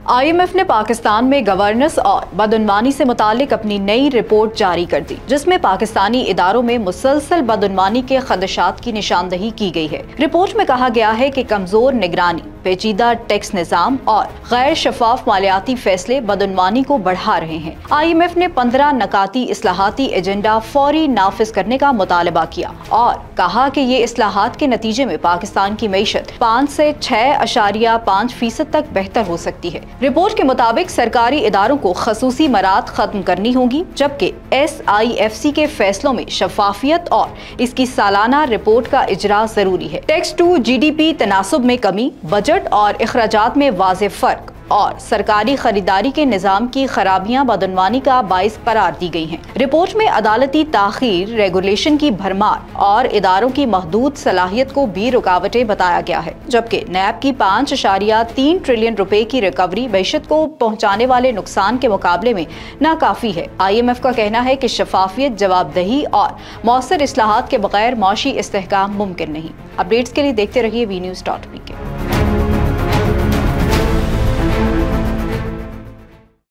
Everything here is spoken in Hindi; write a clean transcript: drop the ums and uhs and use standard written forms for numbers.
IMF ने पाकिस्तान में गवर्नेंस और बदउनवानी से मुतालिक अपनी नई रिपोर्ट जारी कर दी, जिसमें पाकिस्तानी इदारों में मुसलसल बदउनवानी के खदशात की निशानदही की गई है। रिपोर्ट में कहा गया है कि कमजोर निगरानी, पेचीदा टैक्स निज़ाम और गैर शफाफ मालियाती फैसले बदउनवानी को बढ़ा रहे हैं। IMF ने 15 नकाती इस्लाहाती एजेंडा फौरी नाफिज करने का मुतालबा किया और कहा कि ये इस्लाहात के नतीजे में पाकिस्तान की मईशत 5 से 6.5% तक बेहतर हो सकती है। रिपोर्ट के मुताबिक सरकारी इदारों को खसूसी मराद खत्म करनी होगी, जबकि SIFC के फैसलों में शफाफियत और इसकी सालाना रिपोर्ट का इजरा जरूरी है। टैक्स टू GDP तनासुब में कमी, बजट और इखराजात में वाज़ेह फर्क और सरकारी खरीदारी के निज़ाम की खराबियां बदउनवानी का बाइस करार दी गई हैं। रिपोर्ट में अदालती ताखीर, रेगुलेशन की भरमार और इदारों की महदूद सलाहियत को भी रुकावटें बताया गया है, जबकि NAB की 5.3 ट्रिलियन रुपए की रिकवरी मईशत को पहुंचाने वाले नुकसान के मुकाबले में नाकाफी है। IMF का कहना है कि शफाफियत, जवाबदेही और मौसर इस्लाहात के बगैर मौशी इस्तेहकाम मुमकिन नहीं। अपडेट्स के लिए देखते रहिए VNews.me।